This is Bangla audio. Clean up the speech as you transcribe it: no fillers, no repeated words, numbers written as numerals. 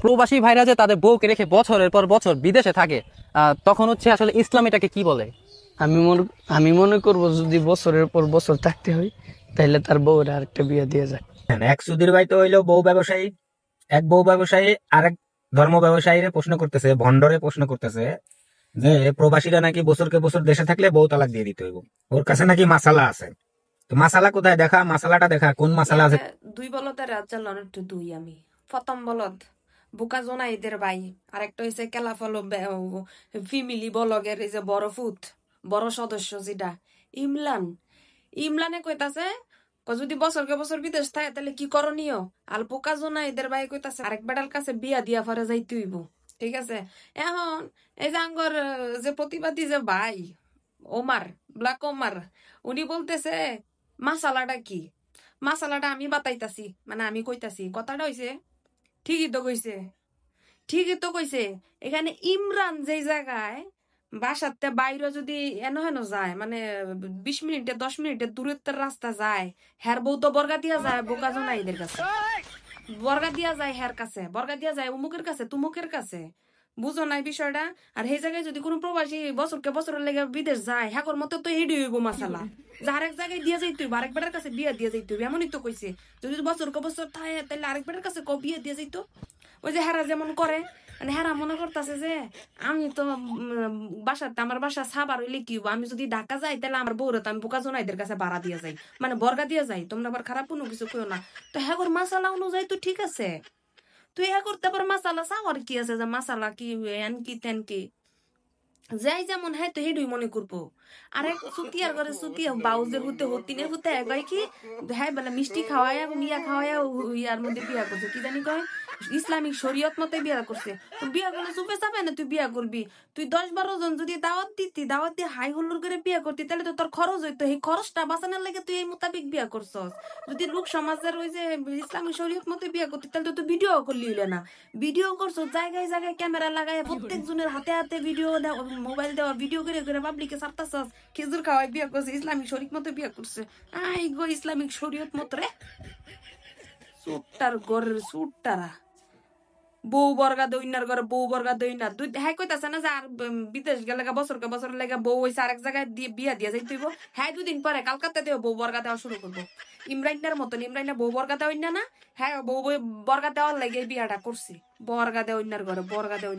প্রবাসী ভাইরা যে তাদের বউকে রেখে বছরের পর বছর বিদেশে থাকে, তখন হচ্ছে আসলে ইসলাম এটাকে কি বলে? আমি মনে করবো যদি বছরের পর বছর থাকতে হয় তাহলে তার বউরা আরেকটা বিয়ে দিয়ে যায়। এক সুধীর ভাই তো হইলো বউ ব্যবসায়ী, এক বউ ব্যবসায়ী আরেক ধর্ম ব্যবসায়ীরে প্রশ্ন করতেছে, ভন্ডরে প্রশ্ন করতেছে যে প্রবাসীরা নাকি বছরকে বছর দেশে থাকলে বউ তালাক দিয়ে দিতে হইব। ওর কাছে নাকি মাসালা আছে। তো মাসালা কোথায় দেখা, মাসালাটা দেখা, কোন মাসালা আছে? দুই বলদের রাত চালানো একটু দুই আমি প্রথম বলদ বুকা জোনাইদের ভাই, আরেকটা হয়েছে কেলাফলো ফ্যামিলি বলগের এই যে বড় ফুত বড় সদস্য যেটা ইমলান। ইমলানে কইতাছে যদি বছরকে বছর বিদেশ থাকে তাহলে কি করণীয়। আর বোকা জোনাইদের ভাই কইতাছে আরেক বেটার কাছে বিয়া দিয়া পরে যাইতে হইব। ঠিক আছে, এখন এই যে আঙ্গর যে প্রতিবাদী যে ভাই ওমার, ব্ল্যাক ওমার, উনি বলতেছে মাসালাটা কি। মাসালাটা আমি বাতাইতাছি, মানে আমি কইতাছি কথাটা হইছে ঠিকই তো কইছে, ঠিকই তো কইছে। এখানে ইমরান যেই জায়গায় বাসাতে বাইরে যদি এন হেন যায়, মানে 20 মিনিটে 10 মিনিটের দূরত্বের রাস্তা যায়, হ্যার বউ তো বর্গা দিয়া যায় বোকা জোনাইদের কাছে, বর্গা দিয়া যায় হ্যার কাছে, বর্গা দিয়া যায় উমুকের কাছে তুমুকের কাছে। বুঝো নাই বিষয়টা? আর সেই জায়গায় যদি কোনো প্রবাসী বছরকে বছরের লেগে বিদেশ যায়, হ্যাকর মতো তো হেডি হইব মাসালা, যে আরেক জায়গায় দিয়ে যাইতে হইব, আরেক বেটার কাছে বিয়া দিয়ে যাইতে হইব। এমনই তো কইছে যদি বছরকে বছর থাকে তাহলে আরেক বেটার কাছে বিয়া দিয়ে যাইতো। ওই যে হেরা যেমন করে, মানে হেরা মনে করতেছে যে আমি তো বাসাতে আমার বাসা সাবার হইলে কি হইব, আমি যদি ঢাকা যাই তাহলে আমার বউরে তো আমি বোকা জোনাইদের কাছে ভাড়া দিয়ে যাই, মানে বর্গা দিয়ে যাই। তোমরা আবার খারাপ কোনো কিছু কেউ না। তো হ্যাগর মাসালা অনুযায়ী তো ঠিক আছে, তুই হ্যাঁ করতে পার মাসালা চাওয়ার কি আছে, যে মাসালা কি এন কি তেন কি যাই যেমন হ্যাঁ তো হেডুই মনে করবো। আরেক সুতিয়ার ঘরে সুতিয়া বাউজের হুতে হতিনের হুতে একই কি হ্যাঁ বেলা মিষ্টি খাওয়ায় ইয়া খাওয়ায় ইয়ার মধ্যে বিয়া করছে, কি জানি কয় ইসলামিক শরীয়ত মতে বিয়া করছে। তো বিয়া করলে চুপে চাপে না তুই বিয়া করবি। তুই 10-12 জন যদি দাওয়াত দিতি, দাওয়াত দিয়ে হাই হুল্লোর করে বিয়া করতি, তাহলে তো তোর খরচ হইতো, এই খরচটা বাঁচানোর লেগে তুই এই মোতাবেক বিয়া করছস। যদি লোক সমাজের ওই যে ইসলামিক শরীয়ত মতে বিয়া করতি তাহলে তো তুই ভিডিও করলি হইলে না। ভিডিও করছো জায়গায় জায়গায় ক্যামেরা লাগায়, প্রত্যেক জনের হাতে হাতে ভিডিও দেওয়া, মোবাইল দেওয়া, ভিডিও করে করে পাবলিকে ছাড়তাছস খেজুর খাওয়াই বিয়া করছে, ইসলামিক শরীয়ত মতো বিয়া করছে। আই গো ইসলামিক শরীয়ত মত রে সুটটার ঘরের সুটটারা বউ বর্গা দইনার ঘরে বউ বর্গা দইনার দুই হ্যাঁ কইতাছে না যে আর বিদেশ গেলে বছরকে বছর লেগে বউ হইছে আরেক জায়গায় দিয়ে বিয়া দিয়া যাইতে হইব। হ্যাঁ 2 দিন পরে কালকাতা দিয়ে বউ বর্গা দেওয়া শুরু করবো। ইমরাইনার মতন, ইমরাইনা বউ বর্গা দেওয়া না, হ্যাঁ বউ বর্গা দেওয়ার লাগে বিয়াটা করছি। বর্গা দেওয়ার ঘরে বর্গা দেওয়ার